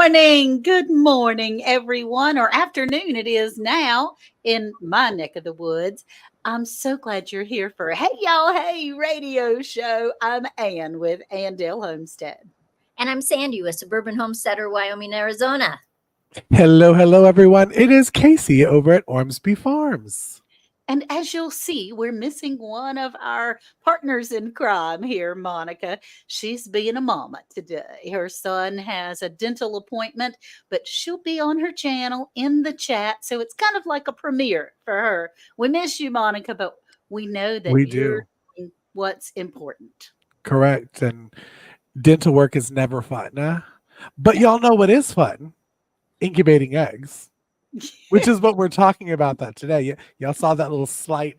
Good morning, everyone, or afternoon it is now in my neck of the woods. I'm so glad you're here for Hey Y'all, Hey radio show. I'm Ann with Andale Homestead. And I'm Sandy, a suburban homesteader, Wyoming, Arizona. Hello, everyone. It is Casey over at Ormsby Farms. And as you'll see, we're missing one of our partners in crime here, Monica. She's being a mama today. Her son has a dental appointment, but she'll be on her channel in the chat. So it's kind of like a premiere for her. We miss you, Monica, but we know that We you're do. doing what's important. Correct. And dental work is never fun. But y'all know what is fun? Incubating eggs, which is what we're talking about that today. Y'all saw that little slight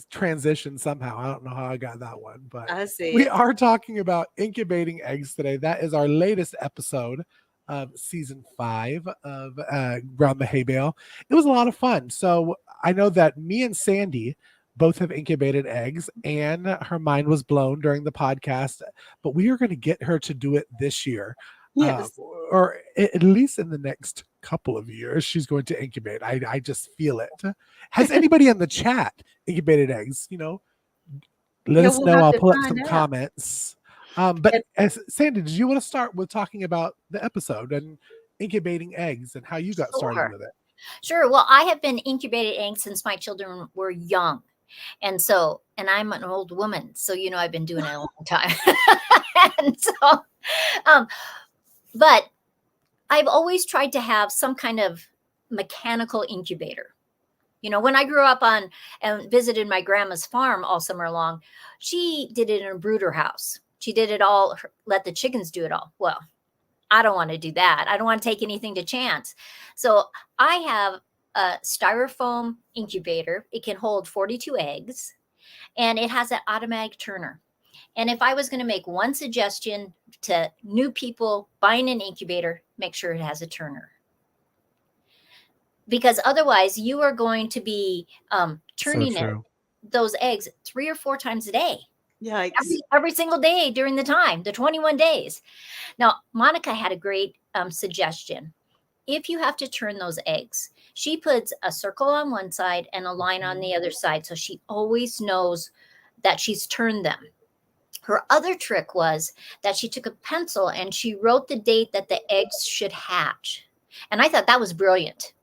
transition somehow. I don't know how I got that one, but I see we it. are talking about incubating eggs today. That is our latest episode of season 5 of Round the Hay Bale. It was a lot of fun. So I know that me and Sandy both have incubated eggs, and her mind was blown during the podcast, but we are going to get her to do it this year. Yes. Or at least in the next couple of years, she's going to incubate. I just feel it. Has anybody in the chat incubated eggs? Let Yeah, us we'll know. have I'll to pull up find some out. comments. But as Sandy, did you want to start with talking about the episode and incubating eggs and how you got started with it? Sure. Well, I have been incubating eggs since my children were young. And I'm an old woman. So, I've been doing it a long time. and so, but I've always tried to have some kind of mechanical incubator. When I grew up and visited my grandma's farm all summer long, she did it in a brooder house. She did it all, let the chickens do it all. Well, I don't want to do that. I don't want to take anything to chance. So I have a styrofoam incubator. It can hold 42 eggs, and it has an automatic turner. And if I was going to make one suggestion to new people buying an incubator, make sure it has a turner. Because otherwise you are going to be turning those eggs 3 or 4 times a day. Yikes. Every single day during the 21 days. Now, Monica had a great suggestion. If you have to turn those eggs, she puts a circle on one side and a line on the other side, so she always knows that she's turned them. Her other trick was that she took a pencil and she wrote the date that the eggs should hatch. And I thought that was brilliant.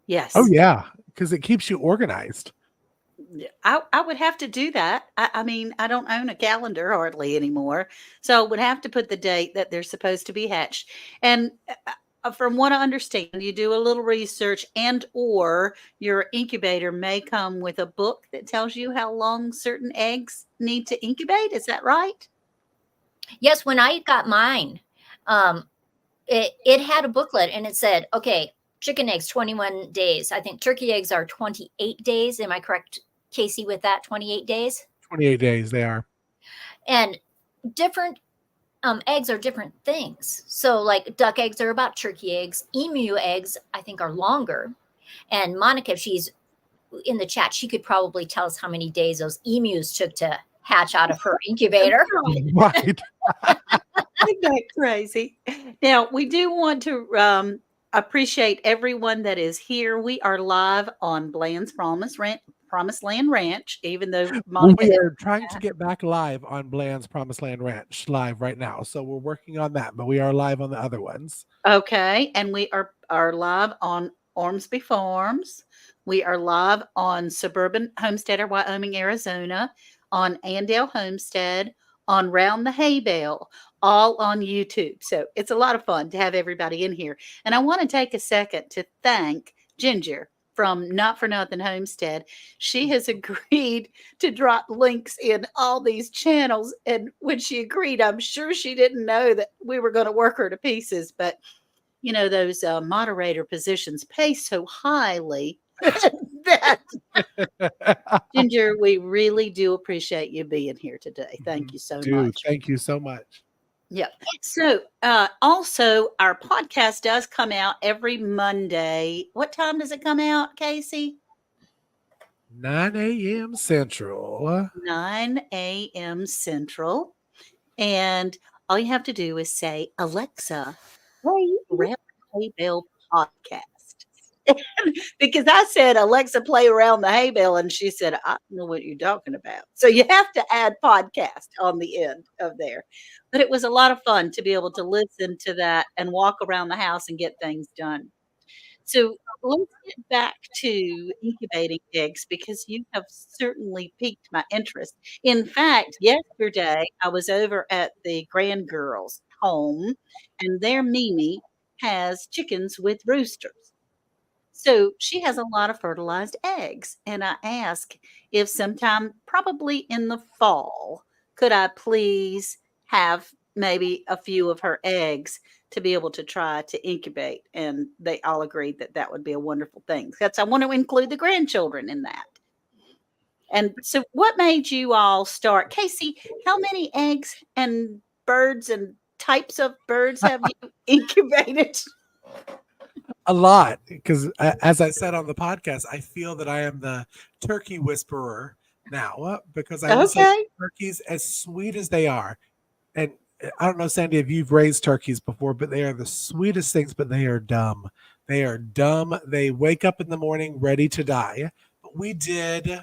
Yes. Oh, yeah, because it keeps you organized. I would have to do that. I mean, I don't own a calendar hardly anymore. So I would have to put the date that they're supposed to be hatched. And from what I understand, you do a little research and or your incubator may come with a book that tells you how long certain eggs need to incubate. Is that right? Yes, when I got mine, it had a booklet and it said, okay, chicken eggs, 21 days. I think turkey eggs are 28 days. Am I correct, Casey, with that? 28 days? 28 days they are. And different eggs are different things. So like duck eggs are about turkey eggs. Emu eggs, I think, are longer. And Monica, if she's in the chat, she could probably tell us how many days those emus took to hatch out of her incubator. Right. Isn't that crazy? Now, we do want to appreciate everyone that is here. We are live on Bland's Promised Land Ranch, even though Monica we are trying to get back live on Bland's Promised Land Ranch live right now. So we're working on that, but we are live on the other ones. Okay. And we are live on Ormsby Farms. We are live on Suburban Homesteader, Wyoming, Arizona, on Andale Homestead, on Round the Hay Bale, all on YouTube. So it's a lot of fun to have everybody in here. And I want to take a second to thank Ginger from Not for Nothing Homestead. She has agreed to drop links in all these channels. And when she agreed, I'm sure she didn't know that we were going to work her to pieces. But, those moderator positions pay so highly that Ginger, we really do appreciate you being here today. Thank you so much. Thank you so much. Yeah. So also our podcast does come out every Monday. What time does it come out, Casey? 9 a.m. Central. 9 a.m. Central. And all you have to do is say, Alexa, hey, Around the Hay Bale podcast. Because I said, Alexa, play Around the Hay Bale. And she said, I don't know what you're talking about. So you have to add podcast on the end of there. But it was a lot of fun to be able to listen to that and walk around the house and get things done. So let's get back to incubating eggs because you have certainly piqued my interest. In fact, yesterday I was over at the grandgirls' home and their Mimi has chickens with roosters. So she has a lot of fertilized eggs. And I asked if sometime, probably in the fall, could I please have maybe a few of her eggs to be able to try to incubate? And they all agreed that that would be a wonderful thing. Because I want to include the grandchildren in that. And so, what made you all start? Casey, how many eggs and birds and types of birds have you incubated? A lot, because as I said on the podcast, I feel that I am the turkey whisperer now because I will say Okay. turkeys, as sweet as they are, and I don't know, Sandy, if you've raised turkeys before, but they are the sweetest things, but they are dumb. They are dumb. They wake up in the morning ready to die. But we did,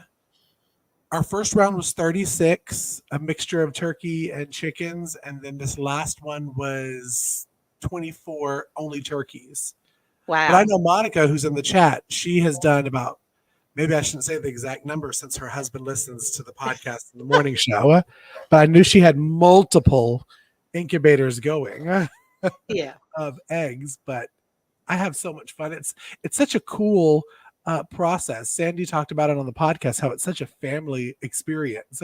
our first round was 36, a mixture of turkey and chickens. And then this last one was 24, only turkeys. But I Wow. know Monica, who's in the chat, she has done about, maybe I shouldn't say the exact number since her husband listens to the podcast in the morning show, but I knew she had multiple incubators going Yeah. of eggs. But I have so much fun. It's such a cool process. Sandy talked about it on the podcast, how it's such a family experience,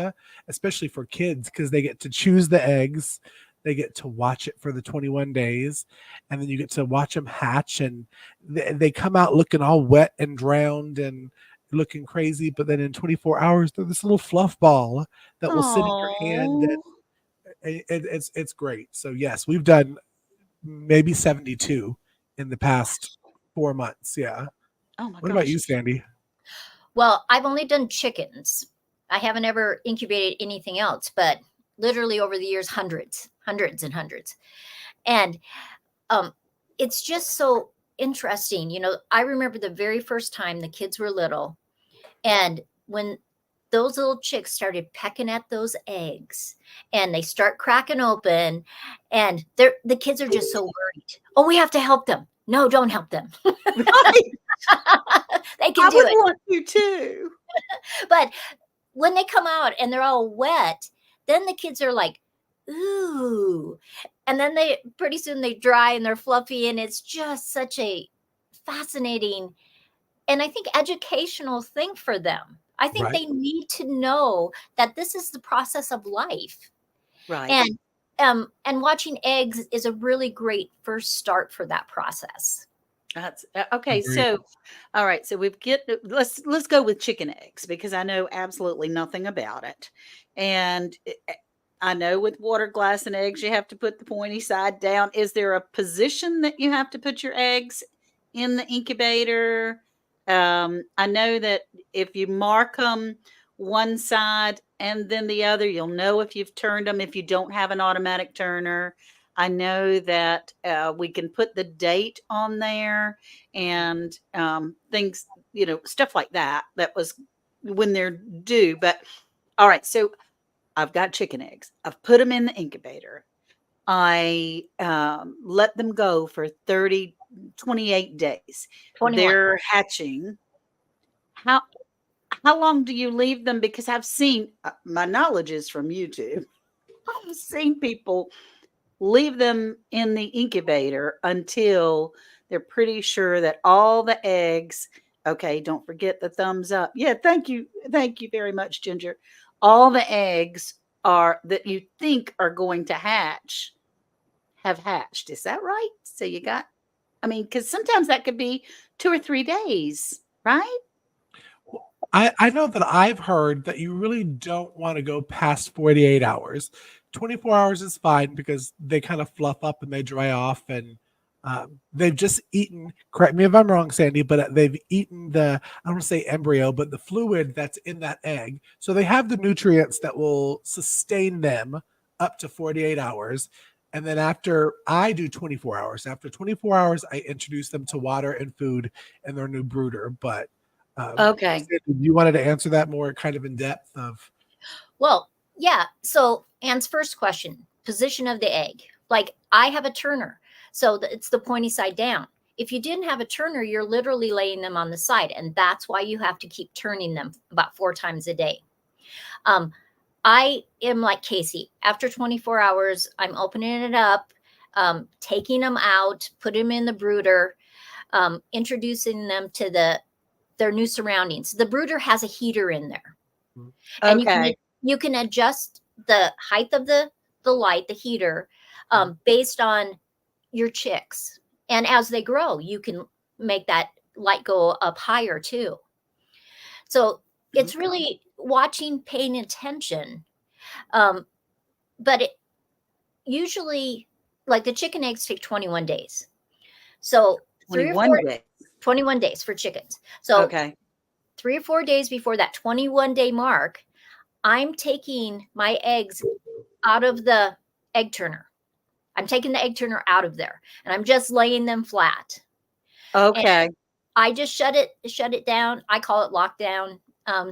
especially for kids, because they get to choose the eggs. They get to watch it for the 21 days, and then you get to watch them hatch, and they come out looking all wet and drowned and looking crazy. But then in 24 hours, they're this little fluff ball that will sit in your hand. Oh. And it's great. So yes, we've done maybe 72 in the past 4 months. Yeah. Oh my What about gosh. you, Sandy? Well, I've only done chickens. I haven't ever incubated anything else, but literally over the years, hundreds and hundreds. And it's just so interesting. I remember the very first time the kids were little, and when those little chicks started pecking at those eggs and they start cracking open, and the kids are just so worried. Oh, we have to help them. No, don't help them. Right. They can I do would it. want you too. But when they come out and they're all wet, then the kids are like, ooh. And then they pretty soon they dry and they're fluffy. And it's just such a fascinating and I think educational thing for them. I think Right. they need to know that this is the process of life. Right. And watching eggs is a really great first start for that process. That's okay. Agreed. So, all right. So let's go with chicken eggs because I know absolutely nothing about it, and I know with water glass and eggs you have to put the pointy side down. Is there a position that you have to put your eggs in the incubator? I know that if you mark them one side and then the other, you'll know if you've turned them. If you don't have an automatic turner. I know that we can put the date on there and things, stuff like that. That was when they're due. But all right, so I've got chicken eggs. I've put them in the incubator. I let them go for 28 days. 21. They're hatching. How how long do you leave them? Because I've seen my knowledge is from YouTube. I've seen people leave them in the incubator until they're pretty sure that all the eggs, okay, don't forget the thumbs up. Yeah, thank you. Thank you very much, Ginger. All the eggs are that you think are going to hatch have hatched. Is that right? So you got, I mean, because sometimes that could be 2 or 3 days, right? I know that I've heard that you really don't want to go past 48 hours. 24 hours is fine because they kind of fluff up and they dry off, and they've just eaten, correct me if I'm wrong, Sandy, but they've eaten I don't want to say embryo, but the fluid that's in that egg. So they have the nutrients that will sustain them up to 48 hours. And then after I do 24 hours, after 24 hours, I introduce them to water and food and their new brooder. But Okay. you wanted to answer that more kind of in depth of. Well, yeah. So, Anne's first question, position of the egg. Like I have a turner, so it's the pointy side down. If you didn't have a turner, you're literally laying them on the side, and that's why you have to keep turning them about 4 times a day. Um, I am like Casey. After 24 hours, I'm opening it up, taking them out, put them in the brooder, introducing them to their new surroundings. The brooder has a heater in there, and Okay. you can adjust the height of the light, the heater, based on your chicks. And as they grow, you can make that light go up higher too. So it's really watching, paying attention. Um, but it usually, like the chicken eggs take 21 days. So 21 days. 21 days for chickens. So Okay. 3 or 4 days before that 21-day mark, I'm taking my eggs out of the egg turner. I'm taking the egg turner out of there and I'm just laying them flat. And Okay. I just shut it down. I call it lockdown.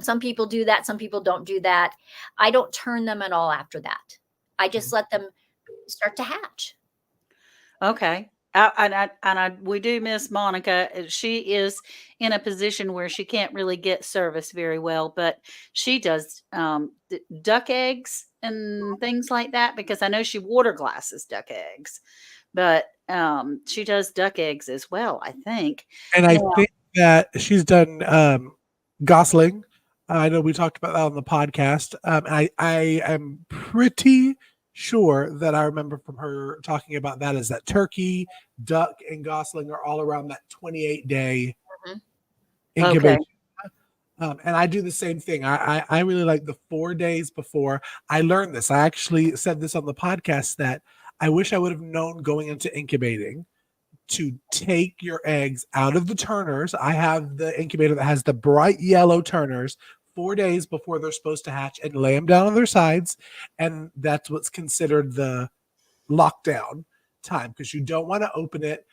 Some people do that. Some people don't do that. I don't turn them at all after that. I just let them start to hatch. Okay. We do miss Monica. She is in a position where she can't really get service very well, but she does duck eggs and things like that because I know she water glasses duck eggs, but she does duck eggs as well, I think. And I Now, think that she's done Gosling. I know we talked about that on the podcast. I am pretty sure that I remember from her talking about that is that turkey, duck, and Gosling are all around that 28-day Mhm. okay. incubation. And I do the same thing. I really like the 4 days before. I learned this. I actually said this on the podcast that I wish I would have known going into incubating to take your eggs out of the turners. I have the incubator that has the bright yellow turners 4 days before they're supposed to hatch and lay them down on their sides. And that's what's considered the lockdown time because you don't want to open it.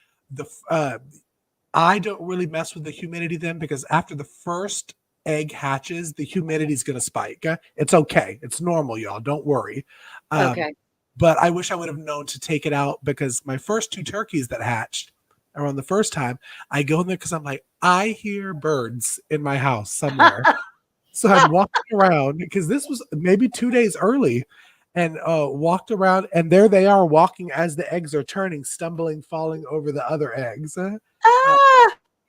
I don't really mess with the humidity then because after the first egg hatches, the humidity is going to spike. It's okay. It's normal, y'all. Don't worry. Okay. But I wish I would have known to take it out because my first 2 turkeys that hatched around the first time, I go in there because I'm like, I hear birds in my house somewhere. So I'm walking around because this was maybe 2 days early and walked around and there they are walking as the eggs are turning, stumbling, falling over the other eggs. Ah!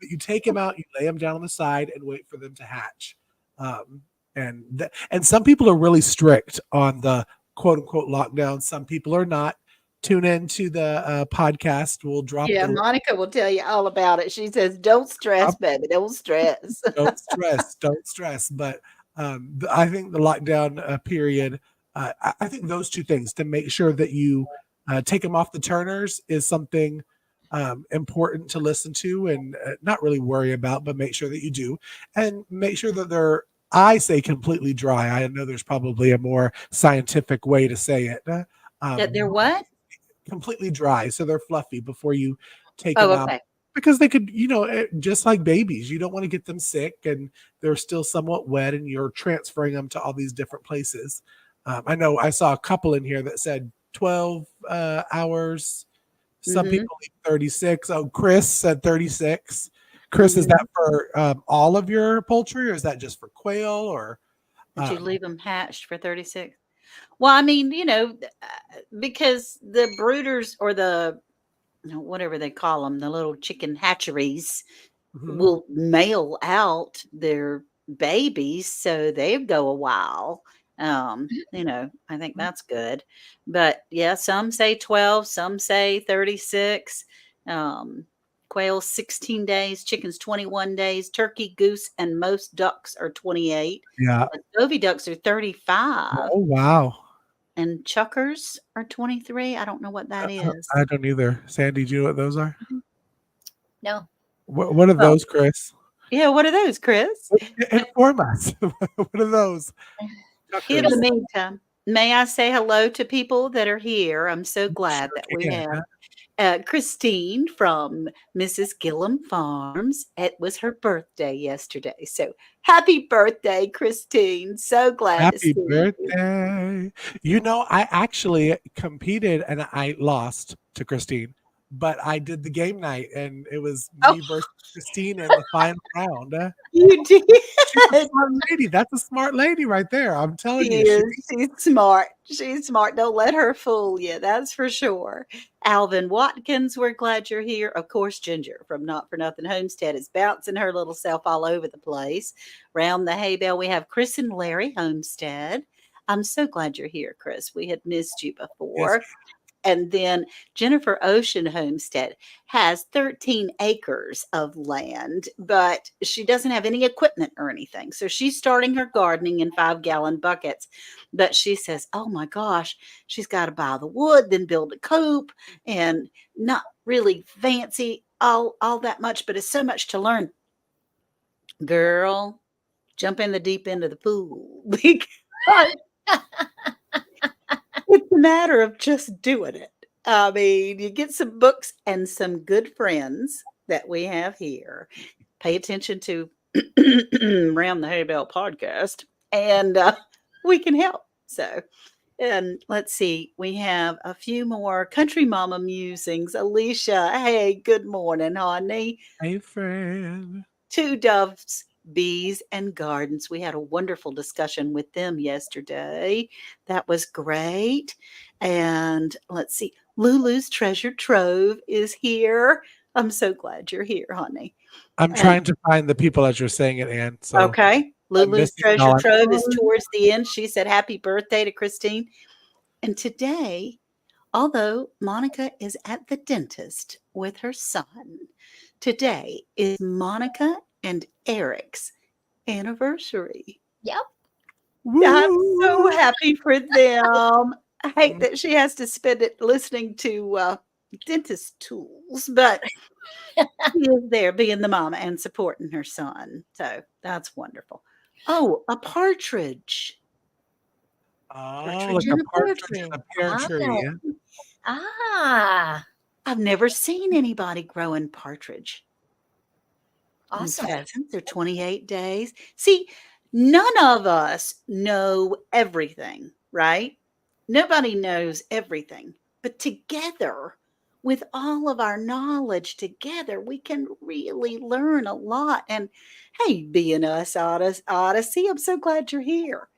But you take them out, you lay them down on the side and wait for them to hatch. And some people are really strict on the quote unquote lockdown. Some people are not. Tune in to the podcast. We'll drop Yeah, the Monica will tell you all about it. She says, "Don't stress, baby. Don't stress." don't stress, don't stress. But I think the lockdown period, I think those two things to make sure that you take them off the turners is something important to listen to and not really worry about, but make sure that you do and make sure that they're, I say completely dry. I know there's probably a more scientific way to say it. That they're Um, what? completely dry, so they're fluffy before you take Oh, them out okay. because they could, just like babies, you don't want to get them sick and they're still somewhat wet and you're transferring them to all these different places. I know I saw a couple in here that said 12 hours. Some Mhm. people leave 36. Oh, Chris said 36. Chris, is Mhm. that for all of your poultry or is that just for quail or Did you um, leave them hatched for 36? Well, I mean, because the brooders or whatever they call them, the little chicken hatcheries mhm. will mail out their babies, so they go a while. I think that's good. But yeah, some say 12, some say 36. Um, Quail 16 days, chickens 21 days, turkey, goose, and most ducks are 28. Yeah. Adobe ducks are 35, Oh, wow. and chuckers are 23. I don't know what that is. I don't either. Sandy, do you know what those are? No. What are Well, those, Chris? yeah, what are those, Chris? Inform us. What are those In the chuckers? meantime. may I say hello to people that are here? I'm so You glad sure that we can. have Christine from Mrs. Gillum Farms. It was her birthday yesterday. So happy birthday, Christine. So glad to Happy see you. birthday. You know, I actually competed and I lost to Christine, but I did the game night and it was Oh, me versus Christine in the final round. you She's a did. smart lady. That's a smart lady right there. I'm telling She you. She is. She's smart. She's smart. Don't let her fool you. That's for sure. Alvin Watkins, we're glad you're here. Of course, Ginger from Not for Nothing Homestead is bouncing her little self all over the place. Round the hay bale, we have Chris and Larry Homestead. I'm so glad you're here, Chris. We had missed you is. before. And then Jennifer Ocean Homestead has 13 acres of land, but she doesn't have any equipment or anything. So she's starting her gardening in 5-gallon buckets. But she says, oh my gosh, she's got to buy the wood, then build a coop, and not really fancy all that much, but it's so much to learn. Girl, jump in the deep end of the pool because it's a matter of just doing it. I mean, you get some books and some good friends that we have here. Pay attention to Round the Hay Bale podcast, and we can help. So, and let's see, we have a few more country mama musings. Alicia, hey, good morning, honey. Hey, friend. Two Doves, Bees, and Gardens. We had a wonderful discussion with them yesterday. That was great. And let's see, Lulu's Treasure Trove is here. I'm so glad you're here, honey. I'm And trying to find the people as you're saying it, Ann. So okay, I'm Lulu's missing Treasure y'all. I'm Trove is sorry. towards the end. She said happy birthday to Christine. And today, although Monica is at the dentist with her son, today is Monica and Eric's anniversary. Yep. I'm so Woo! happy for them. I hate that she has to spend it listening to dentist tools, but she is there being the mama and supporting her son. So that's wonderful. Oh, a partridge. Oh, Partridge like a in a partridge pear in a pear tree. Ah. Ah. I've never seen anybody growing partridge and Awesome. pheasants. They're 28 days. See, none of us know everything, right? Nobody knows everything. But together, with all of our knowledge together, we can really learn a lot. And hey, being us, Odyssey, I'm so glad you're here.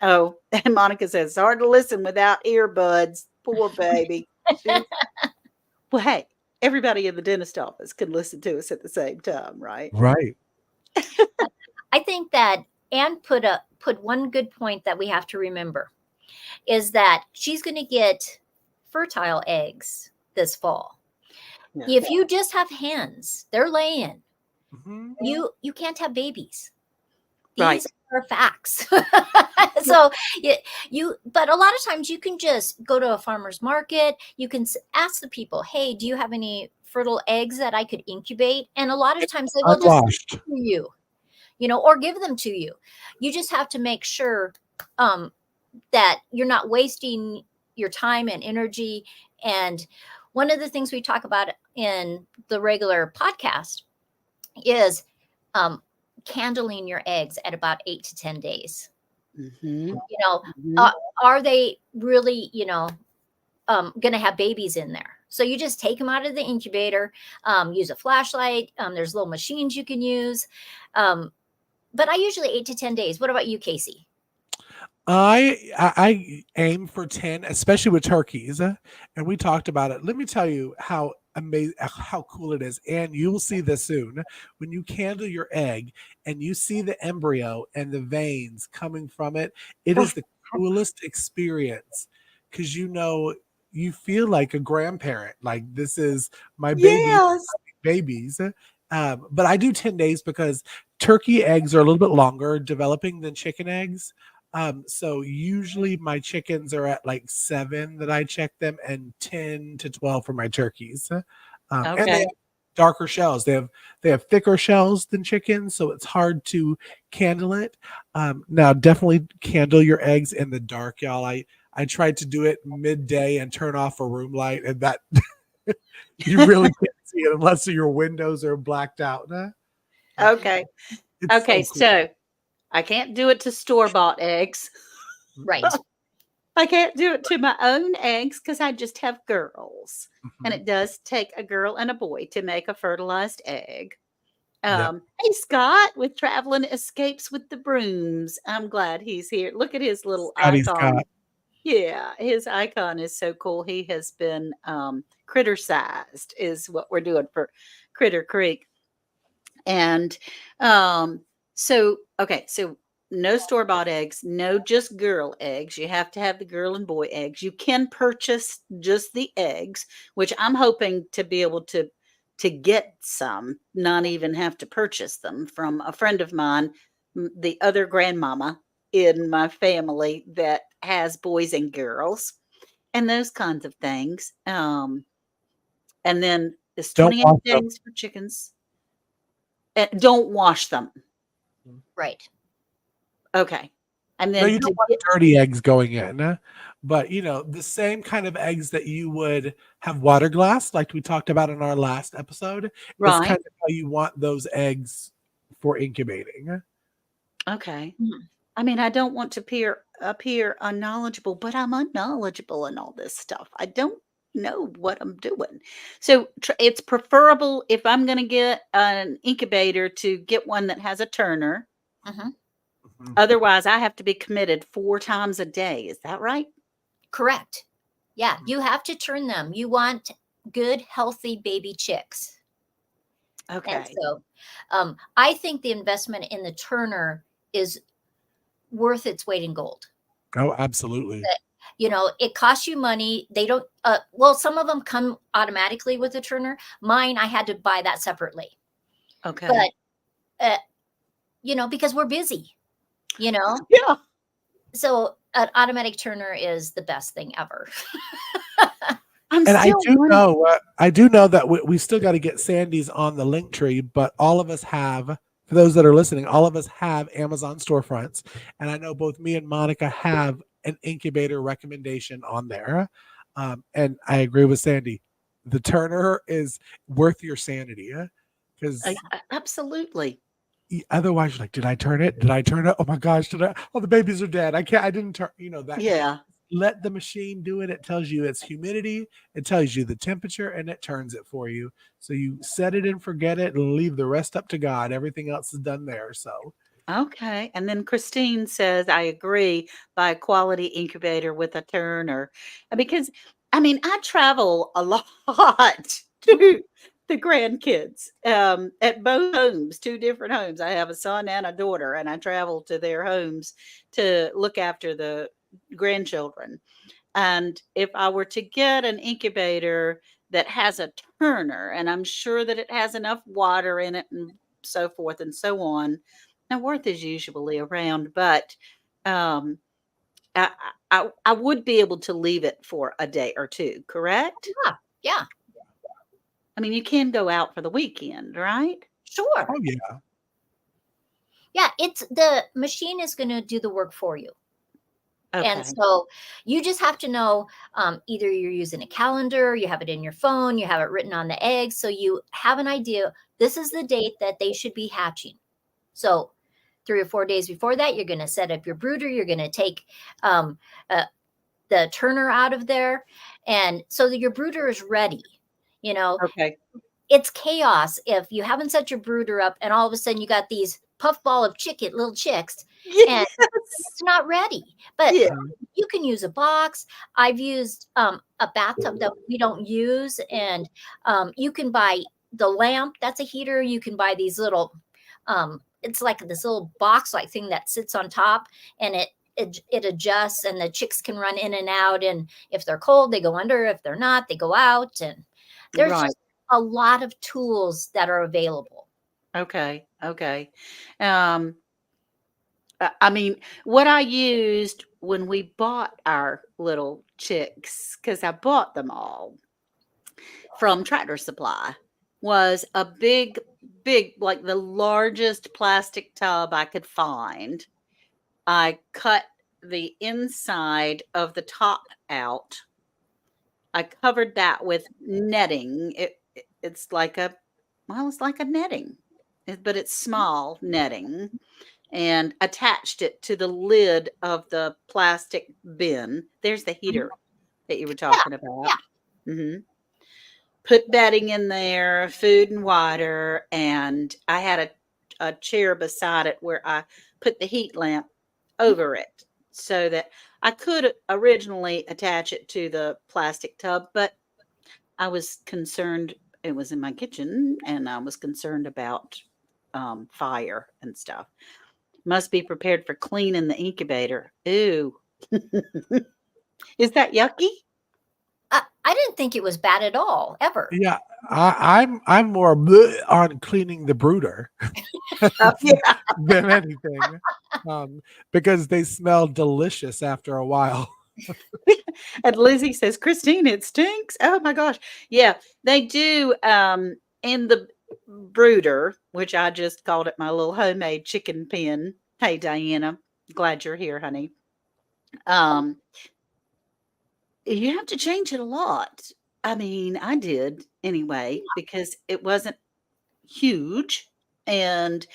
Oh, and Monica says it's hard to listen without earbuds. Poor baby. She's well, hey, everybody in the dentist office can listen to us at the same time, right? Right. I think that Anne put one good point that we have to remember is that she's going to get fertile eggs this fall. Yeah. If you just have hens, they're laying. Mhm. You can't have babies. Right. These are facts. So but a lot of times you can just go to a farmer's market. You can ask the people, hey, do you have any fertile eggs that I could incubate? And a lot of times they will just Unwashed. to you, or give them to you. You just have to make sure um, that you're not wasting your time and energy. And one of the things we talk about in the regular podcast is um, candling your eggs at about 8 to 10 days. Mm-hmm. You know, Mm-hmm. are they really, going to have babies in there? So you just take them out of the incubator, use a flashlight. There's little machines you can use. But I usually 8 to 10 days. What about you, Casey? I aim for 10, especially with turkeys. And we talked about it. Let me tell you how amazing, how cool it is. And you will see this soon when you candle your egg and you see the embryo and the veins coming from it. It is the coolest experience because you feel like a grandparent. Like this is my baby, Yes. babies. But I do 10 days because turkey eggs are a little bit longer developing than chicken eggs. So usually my chickens are at like 7 that I check them and 10 to 12 for my turkeys. And they Okay. darker shells. They have thicker shells than chickens, so it's hard to candle it. Now, definitely candle your eggs in the dark, y'all. I tried to do it midday and turn off a room light, and that you really can't see it unless your windows are blacked out. But Okay. it's Okay. so cool. So I can't do it to store-bought eggs. Right. I can't do it to my own eggs because I just have girls. And Mhm. it does take a girl and a boy to make a fertilized egg. Yep. Hey, Scott, with Traveling Escapes with the Brooms. I'm glad he's here. Look at his little Scotty icon. Scott. Yeah, his icon is so cool. He has been critter-sized, is what we're doing for Critter Creek. And so no store-bought eggs, no just girl eggs. You have to have the girl and boy eggs. You can purchase just the eggs, which I'm hoping to be able to get some, not even have to purchase them from a friend of mine, the other grandmama in my family that has boys and girls and those kinds of things. And then it's Don't 28 wash them. eggs for chickens. Don't wash them. Right. Okay. And No, then you to don't want get dirty eggs going in, but the same kind of eggs that you would have water glass, like we talked about in our last episode, is right. kind of how you want those eggs for incubating. Okay. Mhm. I mean, I don't want to appear unknowledgeable, but I'm unknowledgeable in all this stuff. I don't know what I'm doing. So it's preferable if I'm going to get an incubator to get one that has a turner. Mhm. Mhm. Otherwise, I have to be committed 4 times a day. Is that right? Correct. Yeah, you have to turn them. You want good, healthy baby chicks. And Okay. so I think the investment in the turner is worth its weight in gold. Oh, absolutely. That, it costs you money. They don't, well, some of them come automatically with a turner. Mine, I had to buy that separately. Okay. But, because we're busy, you know? Yeah. So an automatic turner is the best thing ever. I'm And I still do wondering. know, I do know that we still got to get Sandy's on the link tree, but all of us have, for those that are listening, all of us have Amazon storefronts, and I know both me and Monica have an incubator recommendation on there. And I agree with Sandy, the Turner is worth your sanity, because Absolutely. otherwise you're like, did I turn it? Did I turn it? Oh my gosh, did I? Oh, the babies are dead. I didn't turn. That. Yeah. Let the machine do it. It tells you its humidity, it tells you the temperature, and it turns it for you. So you set it and forget it and leave the rest up to God. Everything else is done there. So Okay. And then Christine says, I agree, buy a quality incubator with a turner. Because, I mean, I travel a lot to the grandkids at both homes, 2 different homes. I have a son and a daughter, and I travel to their homes to look after the grandchildren. And if I were to get an incubator that has a turner, and I'm sure that it has enough water in it and so forth and so on. Now, worth is usually around, but um, I, I would be able to leave it for a day or two, correct? Yeah. Yeah. I mean, you can go out for the weekend, right? Sure. oh yeah. Yeah. The machine is going to do the work for you. And Okay. so you just have to know, either you're using a calendar, you have it in your phone, you have it written on the eggs. So you have an idea. This is the date that they should be hatching. So 3 or 4 days before that, you're going to set up your brooder. You're going to take um, uh, the turner out of there. And so that your brooder is ready. You know, Okay. it's chaos if you haven't set your brooder up and all of a sudden you got these puffball of little chicks, and Yes. it's not ready. But Yeah. Mhm. you can use a box. I've used a bathtub that we don't use, and you can buy the lamp. That's a heater. You can buy these little. It's like this little box like thing that sits on top, and it adjusts, and the chicks can run in and out. And if they're cold, they go under. If they're not, they go out. And there's Right. just a lot of tools that are available. Okay. Okay. Um, I mean, what I used when we bought our little chicks, because I bought them all from Tractor Supply. was a big, like the largest plastic tub I could find. I cut the inside of the top out. I covered that with netting. It's like a well, it's like a netting, but it's small netting, and attached it to the lid of the plastic bin. There's the Mhm. heater that you were Yeah, talking about. yeah. Mhm. Put bedding in there, food and water, and I had a chair beside it where I put the heat lamp Mhm. over it so that I could originally attach it to the plastic tub, but I was concerned it was in my kitchen and I was concerned about fire and stuff. Must be prepared for cleaning the incubator. Ooh. Is that yucky? I didn't think it was bad at all, ever. Yeah, I'm more bleh on cleaning the brooder Oh, yeah. than anything, because they smell delicious after a while. And Lizzie says, Christine, it stinks. Oh my gosh. Yeah, they do. In the brooder, which I just called it my little homemade chicken pen. Hey, Diana, glad you're here, honey. Um, you have to change it a lot. I mean, I did anyway, because it wasn't huge and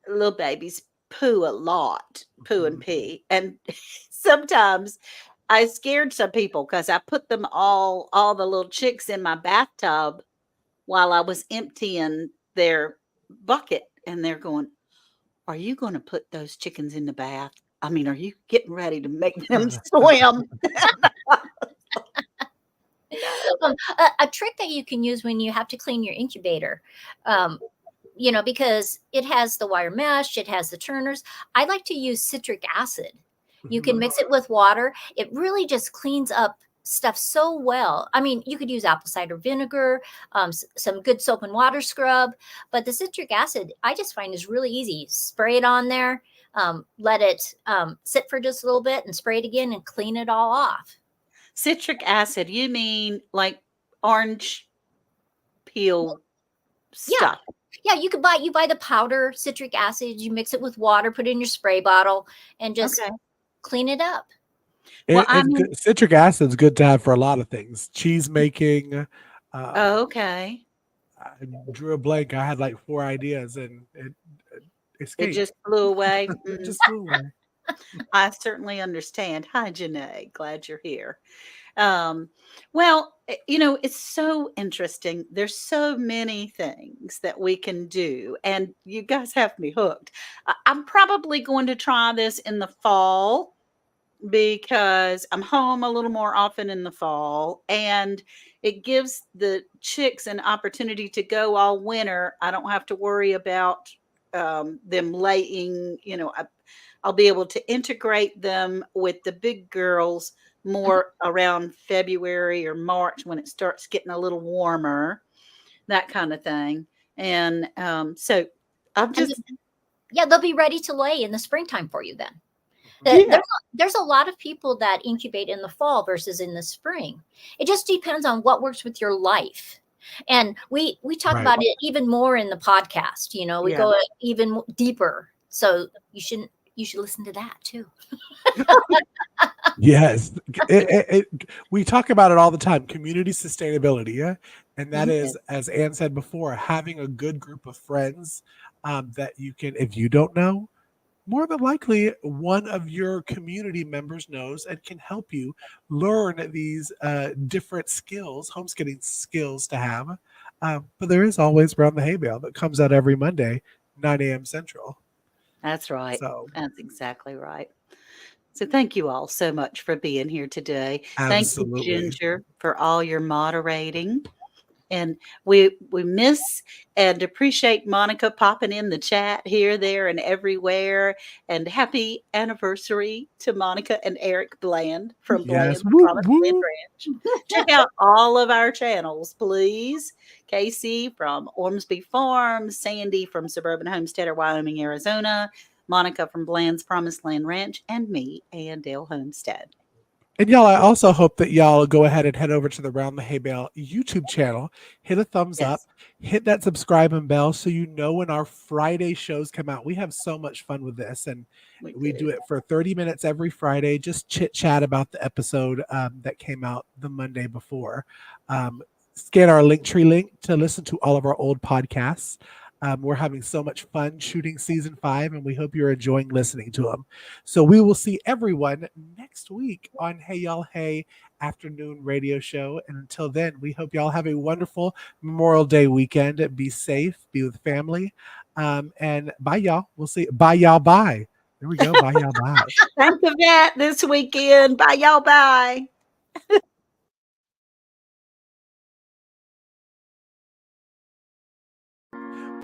little babies poo a lot, poo and Mhm. pee. And sometimes I scared some people because I put them all the little chicks in my bathtub while I was emptying their bucket. And they're going, are you going to put those chickens in the bath? I mean, are you getting ready to make them swim? No. A trick that you can use when you have to clean your incubator, um, because it has the wire mesh, it has the turners. I like to use citric acid. You can Mhm. mix it with water. It really just cleans up stuff so well. I mean, you could use apple cider vinegar, some good soap and water scrub, but the citric acid I just find is really easy. Spray it on there, let it sit for just a little bit, and spray it again and clean it all off. Citric acid, you mean like orange peel Yeah, stuff? yeah. You buy the powder citric acid. You mix it with water, put it in your spray bottle, and just Okay. clean it up. Well, I It's mean, good. Citric acid's good to have for a lot of things. Cheese making. oh, okay. I drew a blank. I had like 4 ideas and it It escaped. just flew away. It just flew away. I certainly understand. Hi, Janae. Glad you're here. Um, well, it's so interesting. There's so many things that we can do, and you guys have me hooked. I'm probably going to try this in the fall because I'm home a little more often in the fall, and it gives the chicks an opportunity to go all winter. I don't have to worry about them laying, I'll be able to integrate them with the big girls Mhm. more around February or March when it starts getting a little warmer, that kind of thing. And so I'm And just, yeah, they'll be ready to lay in the springtime for you then. yeah, There's a lot of people that incubate in the fall versus in the spring. It just depends on what works with your life. And we talk Right. about it even more in the podcast. We yeah. go even deeper. So you should listen to that too. Yes. We talk about it all the time, community sustainability. Yeah? And that Mhm. is, as Anne said before, having a good group of friends that you can, if you don't know, more than likely one of your community members knows and can help you learn these different skills, homesteading skills to have. But there is always Around the Hay Bale that comes out every Monday, 9 a.m. Central. That's right. So, That's exactly right. So thank you all so much for being here today. Thank you, absolutely. Ginger, for all your moderating. And we miss and appreciate Monica popping in the chat here, there, and everywhere. And happy anniversary to Monica and Eric Bland from Yes. Bland's Whoop, Promised Land whoop. Ranch. Check out all of our channels, please. Casey from Ormsby Farms, Sandy from Suburban Homesteader, Wyoming, Arizona, Monica from Bland's Promised Land Ranch, and me, Dale Homestead. And y'all, I also hope that y'all go ahead and head over to the Round the Hay Bale YouTube channel, hit a thumbs up, Yes. hit that subscribe and bell so you know when our Friday shows come out. We have so much fun with this, and we do it for 30 minutes every Friday, just chit chat about the episode that came out the Monday before. Scan our Linktree link to listen to all of our old podcasts. We're having so much fun shooting season 5, and we hope you're enjoying listening to them. So we will see everyone next week on Hey Y'all Hey afternoon radio show. And until then, we hope y'all have a wonderful Memorial Day weekend. Be safe, be with family. And bye, y'all. We'll see. Bye, y'all. Bye. There we go. Bye, y'all. Bye. Think of that this weekend. Bye, y'all. Bye.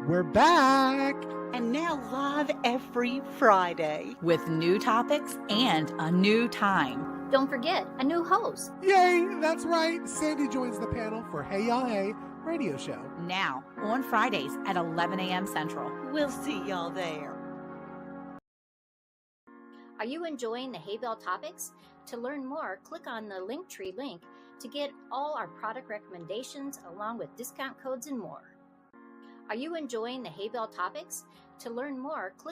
We're back. And now live every Friday. with new topics and a new time. Don't forget, a new host. Yay. That's right. Sandy joins the panel for Hey Y'all Hey radio show. Now, on Fridays at 11 a.m. Central. We'll see y'all there. Are you enjoying the Hay Bale topics? To learn more, click on the Linktree link to get all our product recommendations along with discount codes and more. Are you enjoying the Hay Bale topics? To learn more, click